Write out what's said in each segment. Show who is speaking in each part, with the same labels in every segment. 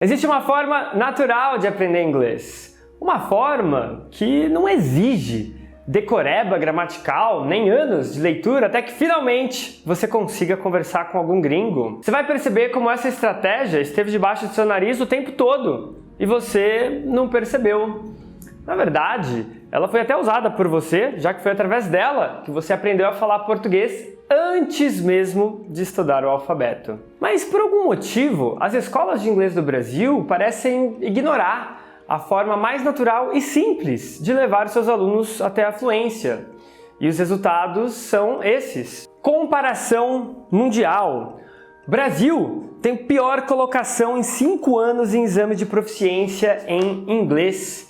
Speaker 1: Existe uma forma natural de aprender inglês. Uma forma que não exige decoreba gramatical, nem anos de leitura, até que finalmente você consiga conversar com algum gringo. Você vai perceber como essa estratégia esteve debaixo do seu nariz o tempo todo e você não percebeu. Na verdade, ela foi até usada por você, já que foi através dela que você aprendeu a falar português antes mesmo de estudar o alfabeto. Mas por algum motivo, as escolas de inglês do Brasil parecem ignorar a forma mais natural e simples de levar seus alunos até a fluência. E os resultados são esses. Comparação mundial. Brasil tem pior colocação em 5 anos em exame de proficiência em inglês.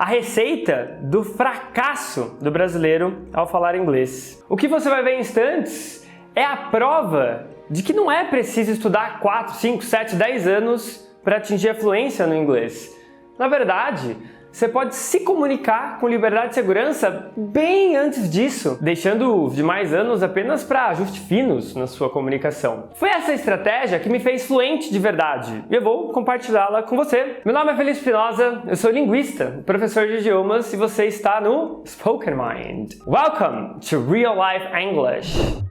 Speaker 1: A receita do fracasso do brasileiro ao falar inglês. O que você vai ver em instantes é a prova de que não é preciso estudar 4, 5, 7, 10 anos para atingir a fluência no inglês. Na verdade, você pode se comunicar com liberdade e segurança bem antes disso, deixando os demais anos apenas para ajustes finos na sua comunicação. Foi essa estratégia que me fez fluente de verdade e eu vou compartilhá-la com você. Meu nome é Felipe Espinosa, eu sou linguista, professor de idiomas e você está no Spoken Mind. Welcome to Real Life English!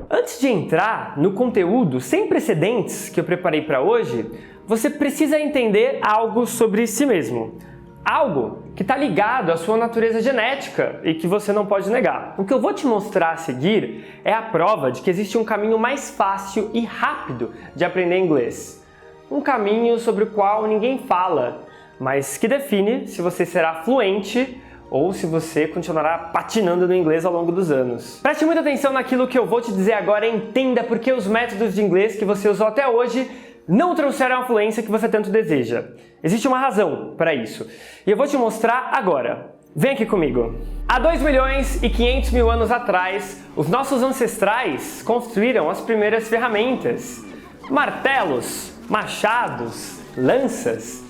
Speaker 1: Antes de entrar no conteúdo sem precedentes que eu preparei para hoje, você precisa entender algo sobre si mesmo. Algo que está ligado à sua natureza genética e que você não pode negar. O que eu vou te mostrar a seguir é a prova de que existe um caminho mais fácil e rápido de aprender inglês. Um caminho sobre o qual ninguém fala, mas que define se você será fluente ou se você continuará patinando no inglês ao longo dos anos. Preste muita atenção naquilo que eu vou te dizer agora e entenda por que os métodos de inglês que você usou até hoje não trouxeram a fluência que você tanto deseja. Existe uma razão para isso. E eu vou te mostrar agora. Vem aqui comigo. Há 2.500.000 anos atrás, os nossos ancestrais construíram as primeiras ferramentas. Martelos, machados, lanças.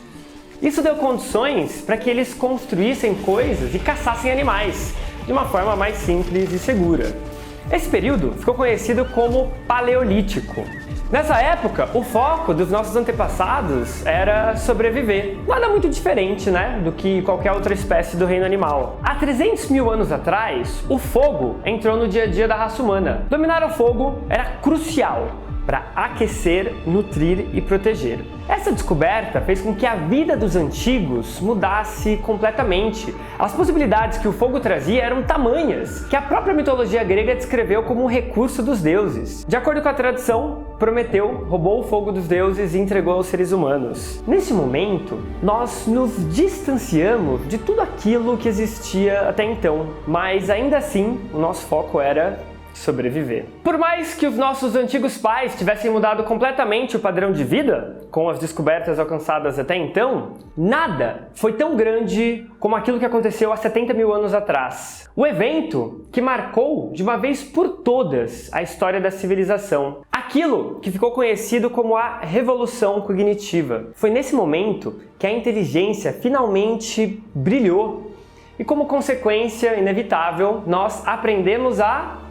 Speaker 1: Isso deu condições para que eles construíssem coisas e caçassem animais de uma forma mais simples e segura. Esse período ficou conhecido como Paleolítico. Nessa época, o foco dos nossos antepassados era sobreviver. Nada muito diferente, né, do que qualquer outra espécie do reino animal. Há 300.000 anos atrás, o fogo entrou no dia a dia da raça humana. Dominar o fogo era crucial para aquecer, nutrir e proteger. Essa descoberta fez com que a vida dos antigos mudasse completamente. As possibilidades que o fogo trazia eram tamanhas, que a própria mitologia grega descreveu como um recurso dos deuses. De acordo com a tradição, Prometeu roubou o fogo dos deuses e entregou aos seres humanos. Nesse momento, nós nos distanciamos de tudo aquilo que existia até então, mas ainda assim, o nosso foco era sobreviver. Por mais que os nossos antigos pais tivessem mudado completamente o padrão de vida, com as descobertas alcançadas até então, nada foi tão grande como aquilo que aconteceu há 70.000 anos atrás. O evento que marcou de uma vez por todas a história da civilização. Aquilo que ficou conhecido como a Revolução Cognitiva. Foi nesse momento que a inteligência finalmente brilhou e, como consequência inevitável, nós aprendemos a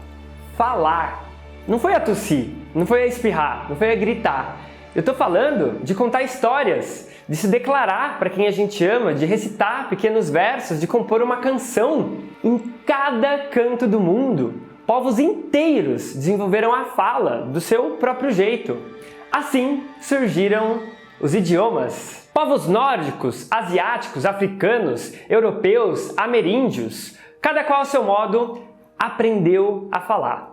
Speaker 1: falar. Não foi a tossir, não foi a espirrar, não foi a gritar. Eu tô falando de contar histórias, de se declarar para quem a gente ama, de recitar pequenos versos, de compor uma canção. Em cada canto do mundo, povos inteiros desenvolveram a fala do seu próprio jeito. Assim surgiram os idiomas. Povos nórdicos, asiáticos, africanos, europeus, ameríndios, cada qual ao seu modo, aprendeu a falar.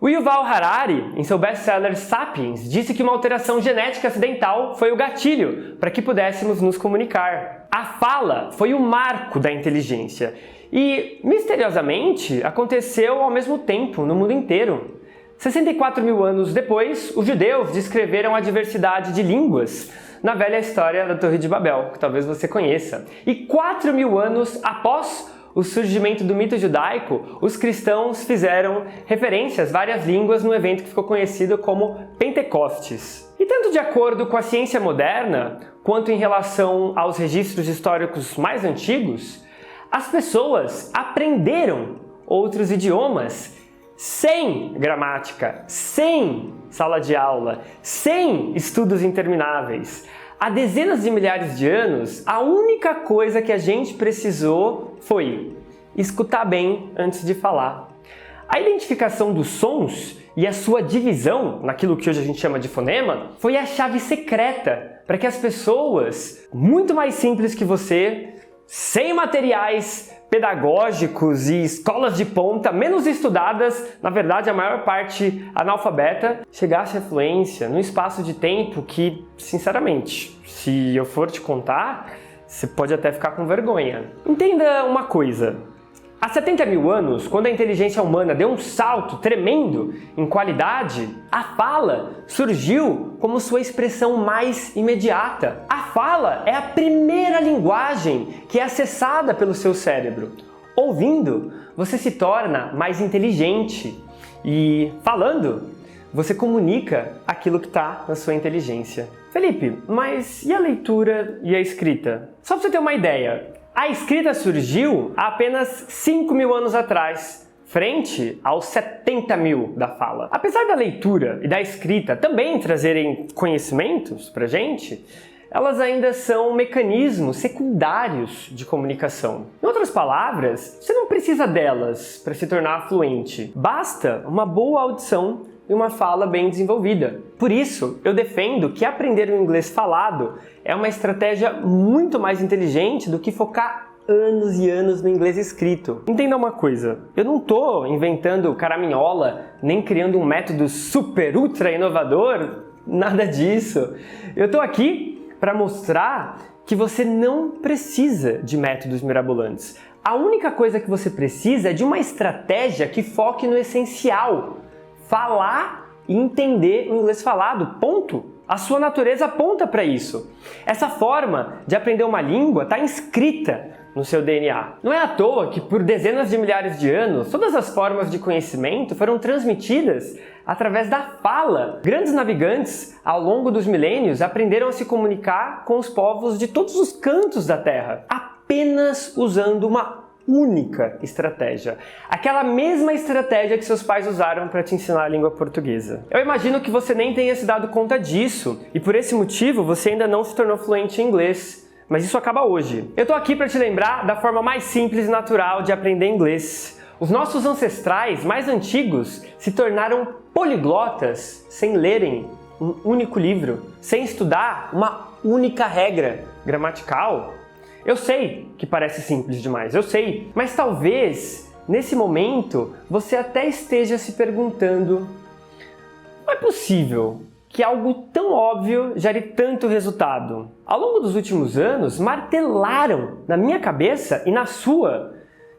Speaker 1: O Yuval Harari, em seu best-seller Sapiens, disse que uma alteração genética acidental foi o gatilho para que pudéssemos nos comunicar. A fala foi o marco da inteligência e, misteriosamente, aconteceu ao mesmo tempo no mundo inteiro. 64.000 anos depois, os judeus descreveram a diversidade de línguas na velha história da Torre de Babel, que talvez você conheça. E 4.000 anos após o surgimento do mito judaico, os cristãos fizeram referência às várias línguas no evento que ficou conhecido como Pentecostes. E tanto de acordo com a ciência moderna, quanto em relação aos registros históricos mais antigos, as pessoas aprenderam outros idiomas sem gramática, sem sala de aula, sem estudos intermináveis. Há dezenas de milhares de anos, a única coisa que a gente precisou foi escutar bem antes de falar. A identificação dos sons e a sua divisão, naquilo que hoje a gente chama de fonema, foi a chave secreta para que as pessoas, muito mais simples que você, sem materiais pedagógicos e escolas de ponta, menos estudadas, na verdade a maior parte analfabeta, chegasse à fluência num espaço de tempo que, sinceramente, se eu for te contar, você pode até ficar com vergonha. Entenda uma coisa. Há 70 mil anos, quando a inteligência humana deu um salto tremendo em qualidade, a fala surgiu como sua expressão mais imediata. A fala é a primeira linguagem que é acessada pelo seu cérebro. Ouvindo, você se torna mais inteligente e, falando, você comunica aquilo que está na sua inteligência. Felipe, mas e a leitura e a escrita? Só para você ter uma ideia, a escrita surgiu há apenas 5 mil anos atrás, frente aos 70 mil da fala. Apesar da leitura e da escrita também trazerem conhecimentos pra gente, elas ainda são mecanismos secundários de comunicação. Em outras palavras, você não precisa delas para se tornar fluente. Basta uma boa audição e uma fala bem desenvolvida. Por isso, eu defendo que aprender o inglês falado é uma estratégia muito mais inteligente do que focar anos e anos no inglês escrito. Entenda uma coisa, eu não estou inventando caraminhola, nem criando um método super ultra inovador, nada disso. Eu estou aqui para mostrar que você não precisa de métodos mirabolantes. A única coisa que você precisa é de uma estratégia que foque no essencial. Falar e entender o inglês falado, ponto. A sua natureza aponta para isso. Essa forma de aprender uma língua está inscrita no seu DNA. Não é à toa que por dezenas de milhares de anos, todas as formas de conhecimento foram transmitidas através da fala. Grandes navegantes, ao longo dos milênios, aprenderam a se comunicar com os povos de todos os cantos da Terra, apenas usando uma única estratégia. Aquela mesma estratégia que seus pais usaram para te ensinar a língua portuguesa. Eu imagino que você nem tenha se dado conta disso e por esse motivo você ainda não se tornou fluente em inglês. Mas isso acaba hoje. Eu tô aqui para te lembrar da forma mais simples e natural de aprender inglês. Os nossos ancestrais mais antigos se tornaram poliglotas sem lerem um único livro, sem estudar uma única regra gramatical. Eu sei que parece simples demais, eu sei, mas talvez, nesse momento, você até esteja se perguntando: não é possível que algo tão óbvio gere tanto resultado? Ao longo dos últimos anos, martelaram na minha cabeça e na sua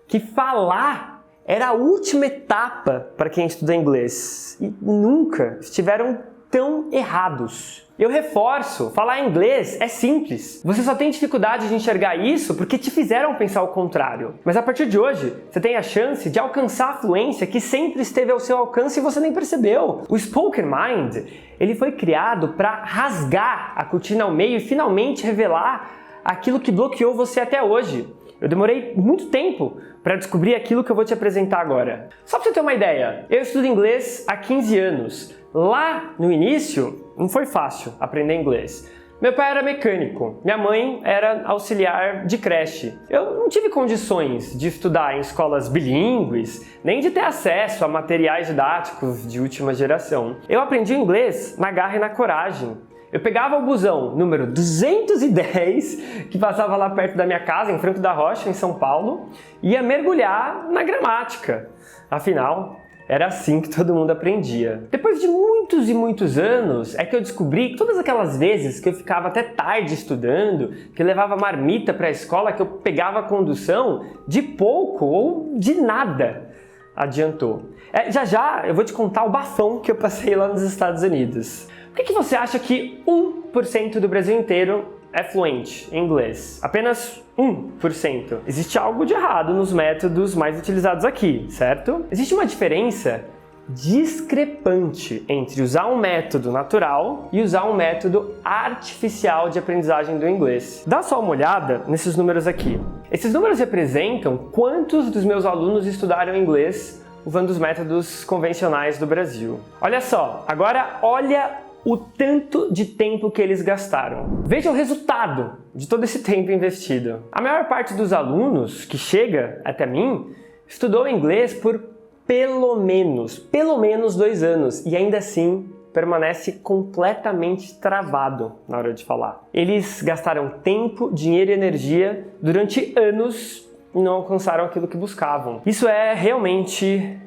Speaker 1: que falar era a última etapa para quem estuda inglês. E nunca estiveram tão errados. Eu reforço, falar inglês é simples. Você só tem dificuldade de enxergar isso porque te fizeram pensar o contrário. Mas a partir de hoje, você tem a chance de alcançar a fluência que sempre esteve ao seu alcance e você nem percebeu. O Spoken Mind, ele foi criado para rasgar a cortina ao meio e finalmente revelar aquilo que bloqueou você até hoje. Eu demorei muito tempo para descobrir aquilo que eu vou te apresentar agora. Só para você ter uma ideia, eu estudo inglês há 15 anos. Lá no início, não foi fácil aprender inglês. Meu pai era mecânico, minha mãe era auxiliar de creche. Eu não tive condições de estudar em escolas bilíngues, nem de ter acesso a materiais didáticos de última geração. Eu aprendi inglês na garra e na coragem. Eu pegava o busão número 210, que passava lá perto da minha casa, em Franco da Rocha, em São Paulo, e ia mergulhar na gramática. Afinal, era assim que todo mundo aprendia. Depois de muitos e muitos anos, é que eu descobri que todas aquelas vezes que eu ficava até tarde estudando, que eu levava marmita para a escola, que eu pegava a condução, de pouco ou de nada adiantou. Já eu vou te contar o bafão que eu passei lá nos Estados Unidos. Por que você acha que 1% do Brasil inteiro é fluente em inglês? Apenas 1%. Existe algo de errado nos métodos mais utilizados aqui, certo? Existe uma diferença discrepante entre usar um método natural e usar um método artificial de aprendizagem do inglês. Dá só uma olhada nesses números aqui. Esses números representam quantos dos meus alunos estudaram inglês usando os métodos convencionais do Brasil. Olha só, agora olha o tanto de tempo que eles gastaram. Veja o resultado de todo esse tempo investido. A maior parte dos alunos que chega até mim estudou inglês por pelo menos 2 anos e ainda assim permanece completamente travado na hora de falar. Eles gastaram tempo, dinheiro e energia durante anos e não alcançaram aquilo que buscavam. Isso é realmente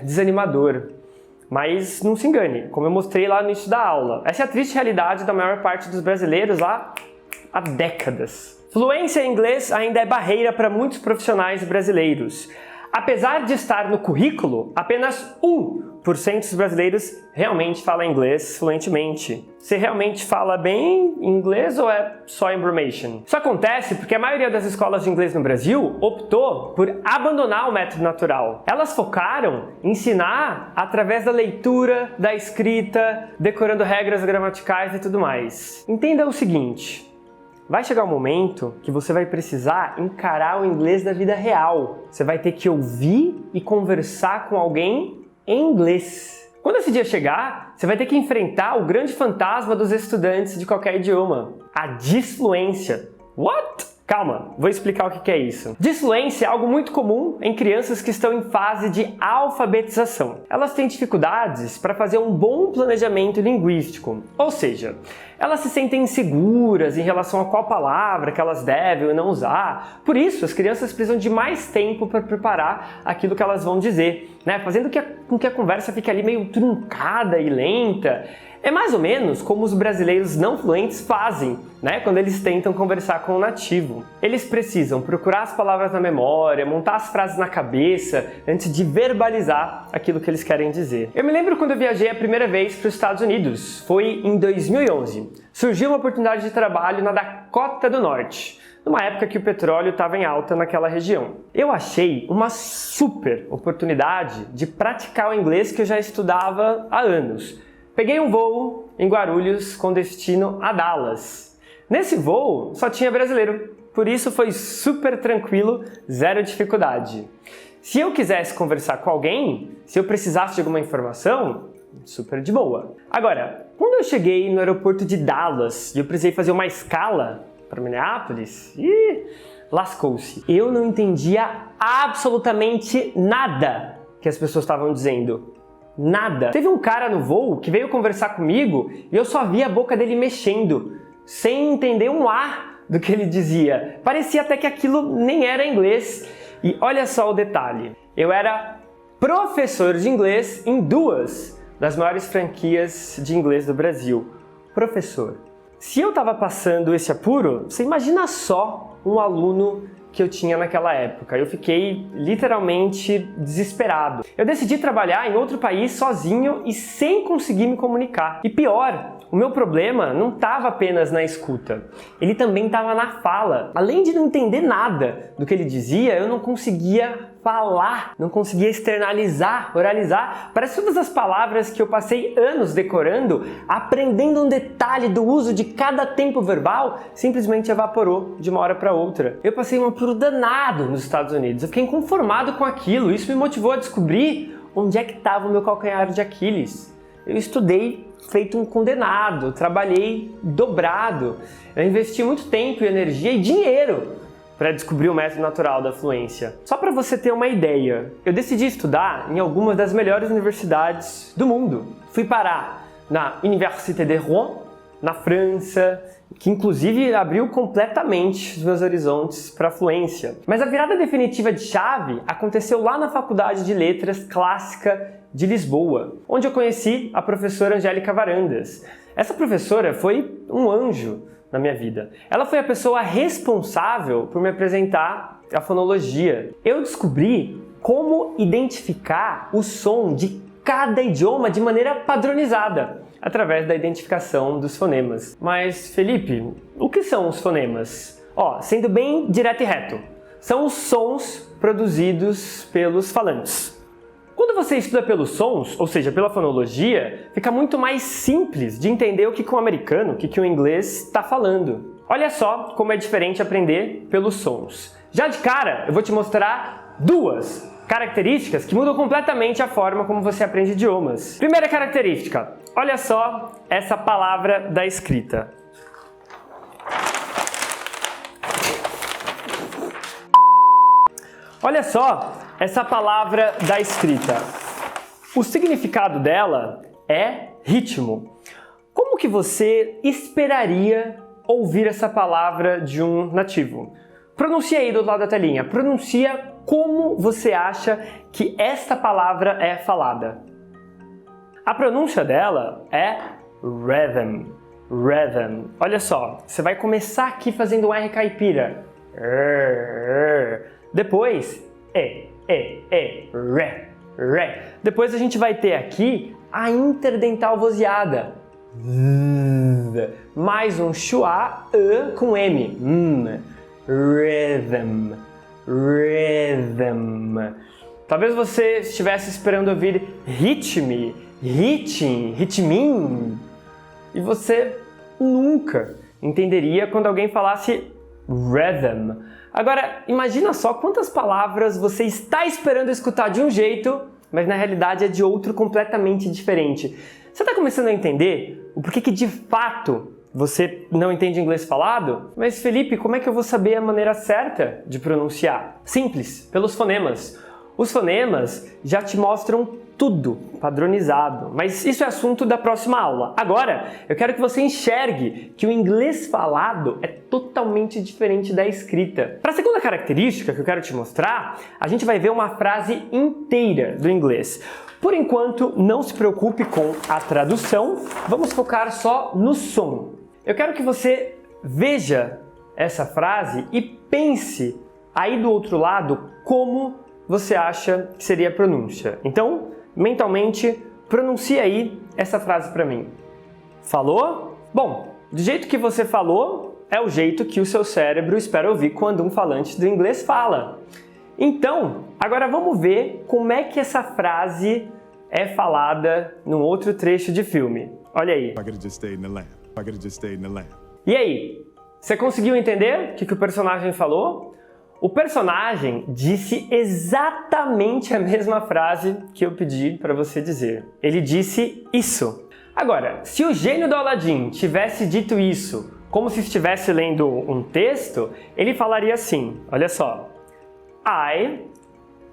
Speaker 1: desanimador. Mas não se engane, como eu mostrei lá no início da aula, essa é a triste realidade da maior parte dos brasileiros lá há décadas. Fluência em inglês ainda é barreira para muitos profissionais brasileiros. Apesar de estar no currículo, apenas 1% dos brasileiros realmente fala inglês fluentemente. Você realmente fala bem inglês ou é só information? Isso acontece porque a maioria das escolas de inglês no Brasil optou por abandonar o método natural. Elas focaram em ensinar através da leitura, da escrita, decorando regras gramaticais e tudo mais. Entenda o seguinte: vai chegar um momento que você vai precisar encarar o inglês da vida real. Você vai ter que ouvir e conversar com alguém em inglês. Quando esse dia chegar, você vai ter que enfrentar o grande fantasma dos estudantes de qualquer idioma: a disfluência. What? Calma, vou explicar o que é isso. Disfluência é algo muito comum em crianças que estão em fase de alfabetização. Elas têm dificuldades para fazer um bom planejamento linguístico, ou seja, elas se sentem inseguras em relação a qual palavra que elas devem ou não usar. Por isso, as crianças precisam de mais tempo para preparar aquilo que elas vão dizer, fazendo com que a conversa fique ali meio truncada e lenta. É mais ou menos como os brasileiros não fluentes fazem, quando eles tentam conversar com o nativo. Eles precisam procurar as palavras na memória, montar as frases na cabeça antes de verbalizar aquilo que eles querem dizer. Eu me lembro quando eu viajei a primeira vez para os Estados Unidos. Foi em 2011. Surgiu uma oportunidade de trabalho na Dakota do Norte, numa época que o petróleo estava em alta naquela região. Eu achei uma super oportunidade de praticar o inglês que eu já estudava há anos. Peguei um voo em Guarulhos com destino a Dallas. Nesse voo só tinha brasileiro, por isso foi super tranquilo, zero dificuldade. Se eu quisesse conversar com alguém, se eu precisasse de alguma informação, super de boa. Agora, quando eu cheguei no aeroporto de Dallas e eu precisei fazer uma escala para Minneapolis, lascou-se. Eu não entendia absolutamente nada que as pessoas estavam dizendo. Nada. Teve um cara no voo que veio conversar comigo e eu só via a boca dele mexendo, sem entender um A do que ele dizia. Parecia até que aquilo nem era inglês. E olha só o detalhe. Eu era professor de inglês em 2 das maiores franquias de inglês do Brasil. Professor. Se eu estava passando esse apuro, você imagina só um aluno que eu tinha naquela época. Eu fiquei literalmente desesperado. Eu decidi trabalhar em outro país sozinho e sem conseguir me comunicar. E pior, o meu problema não estava apenas na escuta. Ele também estava na fala. Além de não entender nada do que ele dizia, eu não conseguia falar, não conseguia externalizar, oralizar. Parece todas as palavras que eu passei anos decorando, aprendendo um detalhe do uso de cada tempo verbal, simplesmente evaporou de uma hora para outra. Eu passei um apuro danado nos Estados Unidos. Eu fiquei inconformado com aquilo. Isso me motivou a descobrir onde é que estava o meu calcanhar de Aquiles. Eu estudei feito um condenado, trabalhei dobrado. Eu investi muito tempo, energia e dinheiro para descobrir o método natural da fluência. Só para você ter uma ideia, eu decidi estudar em algumas das melhores universidades do mundo. Fui parar na Université de Rouen, na França, que inclusive abriu completamente os meus horizontes para a fluência. Mas a virada definitiva de chave aconteceu lá na Faculdade de Letras Clássica de Lisboa, onde eu conheci a professora Angélica Varandas. Essa professora foi um anjo na minha vida. Ela foi a pessoa responsável por me apresentar a fonologia. Eu descobri como identificar o som de cada idioma de maneira padronizada, através da identificação dos fonemas. Mas, Felipe, o que são os fonemas? Sendo bem direto e reto, são os sons produzidos pelos falantes. Quando você estuda pelos sons, ou seja, pela fonologia, fica muito mais simples de entender o que um americano, o que um inglês está falando. Olha só como é diferente aprender pelos sons. Já de cara, eu vou te mostrar 2 características que mudam completamente a forma como você aprende idiomas. Primeira característica, olha só essa palavra da escrita. Olha só essa palavra da escrita. O significado dela é ritmo. Como que você esperaria ouvir essa palavra de um nativo? Pronuncia aí do outro lado da telinha. Pronuncia como você acha que esta palavra é falada. A pronúncia dela é rhythm. Rhythm. Olha só, você vai começar aqui fazendo um R caipira. Depois, ré. Depois a gente vai ter aqui a interdental vozeada. Mais um schwa com M. Rhythm. Rhythm. Talvez você estivesse esperando ouvir ritme, ritm, ritmin. E você nunca entenderia quando alguém falasse rhythm. Agora, imagina só quantas palavras você está esperando escutar de um jeito, mas na realidade é de outro completamente diferente. Você está começando a entender o porquê que de fato você não entende inglês falado? Mas Felipe, como é que eu vou saber a maneira certa de pronunciar? Simples, pelos fonemas. Os fonemas já te mostram tudo padronizado, mas isso é assunto da próxima aula. Agora, eu quero que você enxergue que o inglês falado é totalmente diferente da escrita. Para a segunda característica que eu quero te mostrar, a gente vai ver uma frase inteira do inglês. Por enquanto, não se preocupe com a tradução, vamos focar só no som. Eu quero que você veja essa frase e pense aí do outro lado como você acha que seria a pronúncia. Então, mentalmente, pronuncie aí essa frase para mim. Falou? Bom, do jeito que você falou, é o jeito que o seu cérebro espera ouvir quando um falante do inglês fala. Então, agora vamos ver como é que essa frase é falada num outro trecho de filme. Olha aí. E aí, você conseguiu entender o que o personagem falou? O personagem disse exatamente a mesma frase que eu pedi para você dizer. Ele disse isso. Agora, se o gênio do Aladdin tivesse dito isso como se estivesse lendo um texto, ele falaria assim, olha só. I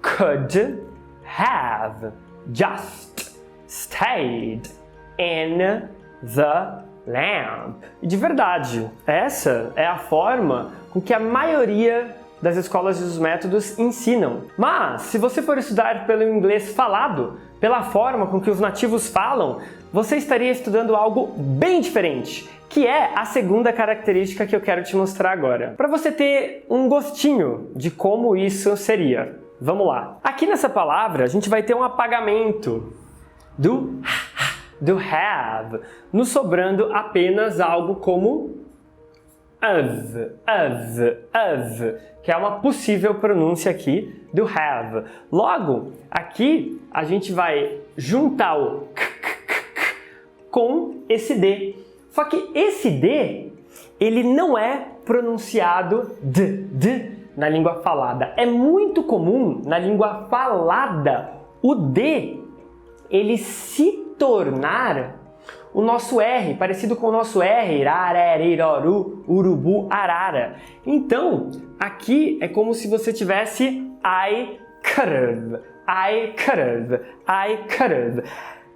Speaker 1: could have just stayed in the lamp. E de verdade, essa é a forma com que a maioria das escolas e dos métodos ensinam. Mas, se você for estudar pelo inglês falado, pela forma com que os nativos falam, você estaria estudando algo bem diferente, que é a segunda característica que eu quero te mostrar agora. Para você ter um gostinho de como isso seria. Vamos lá. Aqui nessa palavra, a gente vai ter um apagamento do have, nos sobrando apenas algo como of, que é uma possível pronúncia aqui do have. Logo, aqui a gente vai juntar o com esse D. Só que esse D, ele não é pronunciado d na língua falada. É muito comum na língua falada o D, ele se tornar o nosso R, parecido com o nosso R, iraré, iroru, urubu, arara. Então, aqui é como se você tivesse I could have.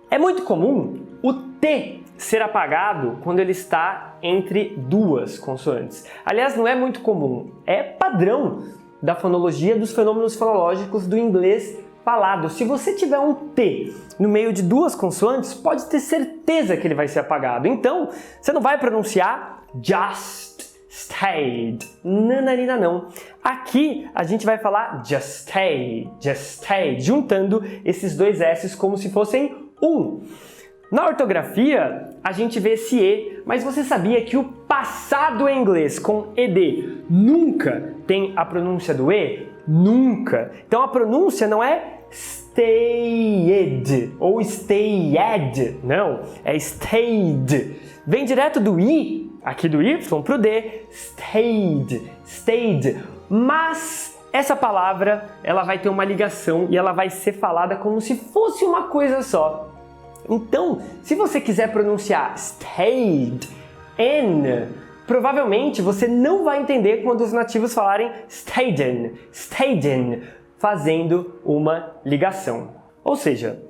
Speaker 1: É muito comum o T ser apagado quando ele está entre duas consoantes. Aliás, não é muito comum, é padrão da fonologia dos fenômenos fonológicos do inglês falado. Se você tiver um T no meio de duas consoantes, pode ter certeza que ele vai ser apagado. Então, você não vai pronunciar just stayed. Nananina não. Aqui a gente vai falar just stayed, juntando esses dois S's como se fossem um. Na ortografia, a gente vê esse E, mas você sabia que o passado em inglês com ED nunca tem a pronúncia do E? Nunca. Então a pronúncia não é stayed ou stayed, não, é stayed. Vem direto do I, aqui do Y, pro D, stayed. Mas essa palavra ela vai ter uma ligação e ela vai ser falada como se fosse uma coisa só. Então, se você quiser pronunciar stayed in, provavelmente você não vai entender quando os nativos falarem stayed in, fazendo uma ligação. Ou seja,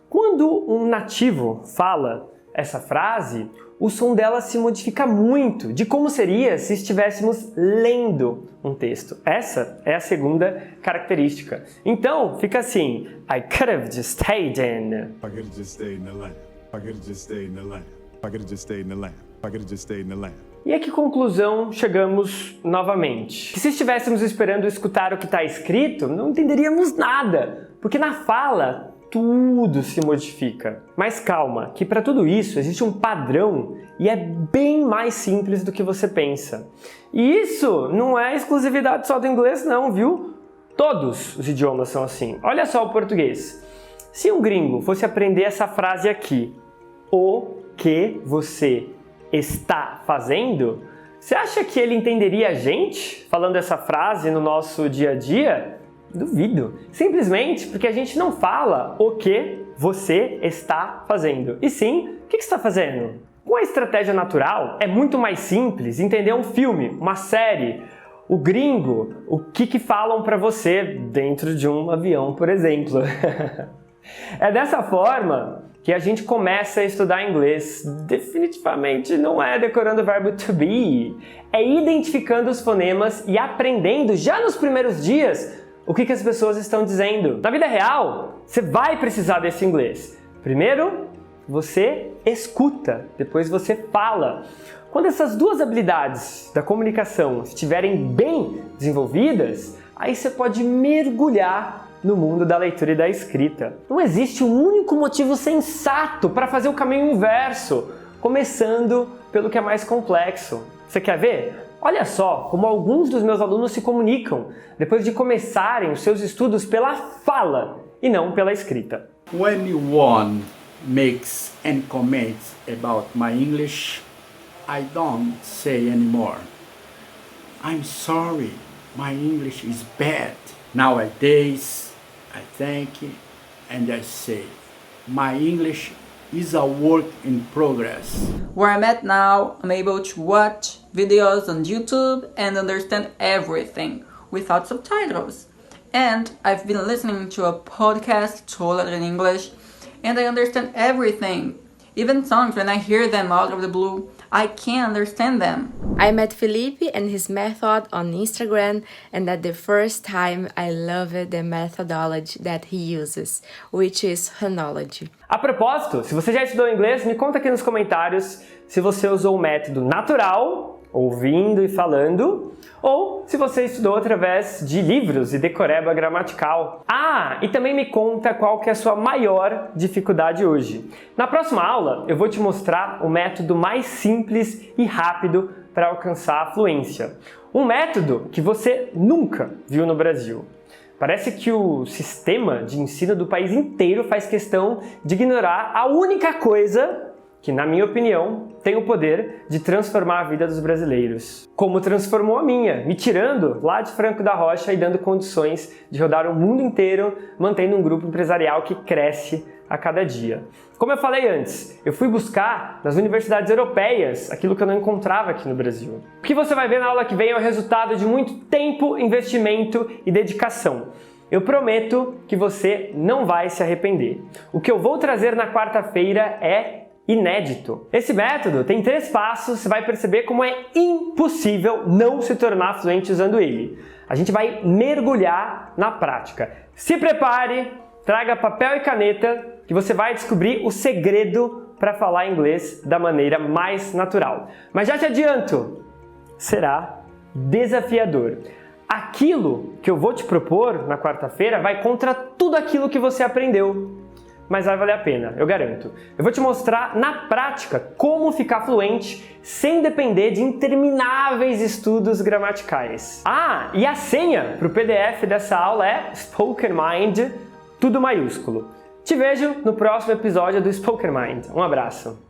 Speaker 1: quando um nativo fala essa frase, o som dela se modifica muito de como seria se estivéssemos lendo um texto. Essa é a segunda característica. Então, fica assim: I could have just stayed in.
Speaker 2: I could have just stayed in the land. I could have just stayed in the land. I could have just stayed in the land. I could have just stayed in the land.
Speaker 1: E a que conclusão chegamos novamente? Que se estivéssemos esperando escutar o que está escrito, não entenderíamos nada, porque na fala tudo se modifica. Mas calma, que para tudo isso existe um padrão e é bem mais simples do que você pensa. E isso não é exclusividade só do inglês não, viu? Todos os idiomas são assim. Olha só o português. Se um gringo fosse aprender essa frase aqui, o que você está fazendo, você acha que ele entenderia a gente falando essa frase no nosso dia a dia? Duvido. Simplesmente porque a gente não fala o que você está fazendo, e sim o que você está fazendo. Com a estratégia natural, é muito mais simples entender um filme, uma série, o gringo, o que falam para você dentro de um avião, por exemplo. É dessa forma que a gente começa a estudar inglês. Definitivamente não é decorando o verbo to be, é identificando os fonemas e aprendendo já nos primeiros dias o que as pessoas estão dizendo. Na vida real, você vai precisar desse inglês. Primeiro, você escuta, depois você fala. Quando essas duas habilidades da comunicação estiverem bem desenvolvidas, aí você pode mergulhar no mundo da leitura e da escrita. Não existe um único motivo sensato para fazer o caminho inverso, começando pelo que é mais complexo. Você quer ver? Olha só como alguns dos meus alunos se comunicam depois de começarem os seus estudos pela fala e não pela escrita.
Speaker 3: When anyone makes any comments about my English, I don't say anymore, I'm sorry, my English is bad. Nowadays, I think and I say, my English is a work in progress.
Speaker 4: Where I'm at now, I'm able to watch videos on YouTube and understand everything without subtitles. And I've been listening to a podcast totally in English and I understand everything. Even songs, when I hear them out of the blue, I can understand them.
Speaker 5: I met Felipe and his method on Instagram, and at the first time I loved the methodology that he uses, which is Phonology.
Speaker 1: A propósito, se você já estudou inglês, me conta aqui nos comentários se você usou o método natural, ouvindo e falando, ou se você estudou através de livros e decoreba gramatical. Ah, e também me conta qual que é a sua maior dificuldade hoje. Na próxima aula, eu vou te mostrar o método mais simples e rápido para alcançar a fluência. Um método que você nunca viu no Brasil. Parece que o sistema de ensino do país inteiro faz questão de ignorar a única coisa que, na minha opinião, tem o poder de transformar a vida dos brasileiros. Como transformou a minha, me tirando lá de Franco da Rocha e dando condições de rodar o mundo inteiro, mantendo um grupo empresarial que cresce a cada dia. Como eu falei antes, eu fui buscar nas universidades europeias aquilo que eu não encontrava aqui no Brasil. O que você vai ver na aula que vem é o resultado de muito tempo, investimento e dedicação. Eu prometo que você não vai se arrepender. O que eu vou trazer na quarta-feira é inédito. Esse método tem 3 passos, você vai perceber como é impossível não se tornar fluente usando ele. A gente vai mergulhar na prática. Se prepare, traga papel e caneta, que você vai descobrir o segredo para falar inglês da maneira mais natural. Mas já te adianto, será desafiador. Aquilo que eu vou te propor na quarta-feira vai contra tudo aquilo que você aprendeu. Mas vai valer a pena, eu garanto. Eu vou te mostrar na prática como ficar fluente sem depender de intermináveis estudos gramaticais. Ah, e a senha para o PDF dessa aula é Spoken Mind, tudo maiúsculo. Te vejo no próximo episódio do Spoken Mind. Um abraço!